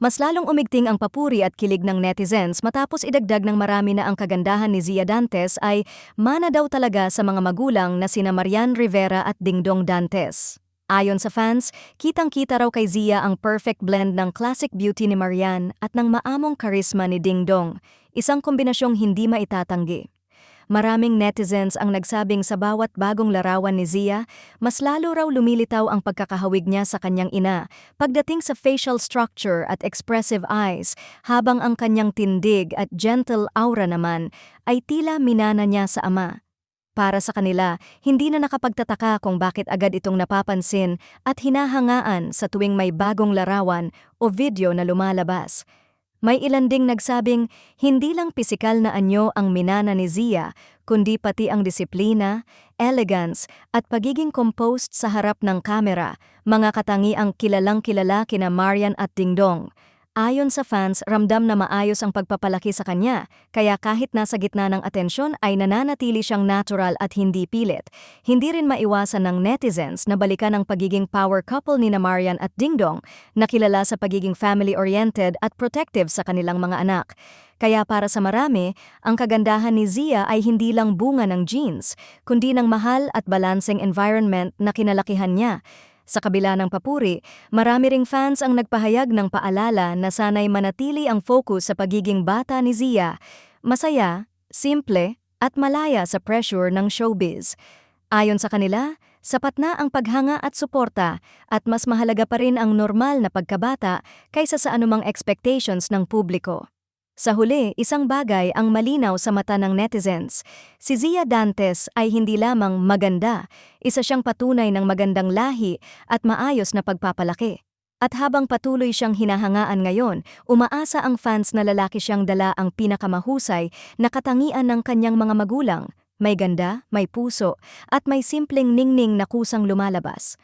Mas lalong umigting ang papuri at kilig ng netizens matapos idagdag ng marami na ang kagandahan ni Zia Dantes ay mana daw talaga sa mga magulang na sina Marian Rivera at Dingdong Dantes. Ayon sa fans, kitang-kita raw kay Zia ang perfect blend ng classic beauty ni Marian at ng maamong charisma ni Dingdong, isang kombinasyong hindi maitatanggi. Maraming netizens ang nagsabing sa bawat bagong larawan ni Zia, mas lalo raw lumilitaw ang pagkakahawig niya sa kanyang ina pagdating sa facial structure at expressive eyes, habang ang kanyang tindig at gentle aura naman ay tila minana niya sa ama. Para sa kanila, hindi na nakapagtataka kung bakit agad itong napapansin at hinahangaan sa tuwing may bagong larawan o video na lumalabas. May ilan ding nagsabing hindi lang pisikal na anyo ang minana ni Zia, kundi pati ang disiplina, elegance at pagiging composed sa harap ng kamera, mga katangiang kilalang-kilala kina Marian at Dingdong. Ayon sa fans, ramdam na maayos ang pagpapalaki sa kanya, kaya kahit nasa gitna ng atensyon ay nananatili siyang natural at hindi pilit. Hindi rin maiwasan ng netizens na balikan ang pagiging power couple ni Marian at Dingdong, na kilala sa pagiging family-oriented at protective sa kanilang mga anak. Kaya para sa marami, ang kagandahan ni Zia ay hindi lang bunga ng genes, kundi ng mahal at balancing environment na kinalakihan niya. Sa kabila ng papuri, marami ring fans ang nagpahayag ng paalala na sana'y manatili ang focus sa pagiging bata ni Zia, masaya, simple, at malaya sa pressure ng showbiz. Ayon sa kanila, sapat na ang paghanga at suporta at mas mahalaga pa rin ang normal na pagkabata kaysa sa anumang expectations ng publiko. Sa huli, isang bagay ang malinaw sa mata ng netizens. Si Zia Dantes ay hindi lamang maganda, isa siyang patunay ng magandang lahi at maayos na pagpapalaki. At habang patuloy siyang hinahangaan ngayon, umaasa ang fans na lalaki siyang dala ang pinakamahusay na katangian ng kanyang mga magulang. May ganda, may puso, at may simpleng ningning na kusang lumalabas.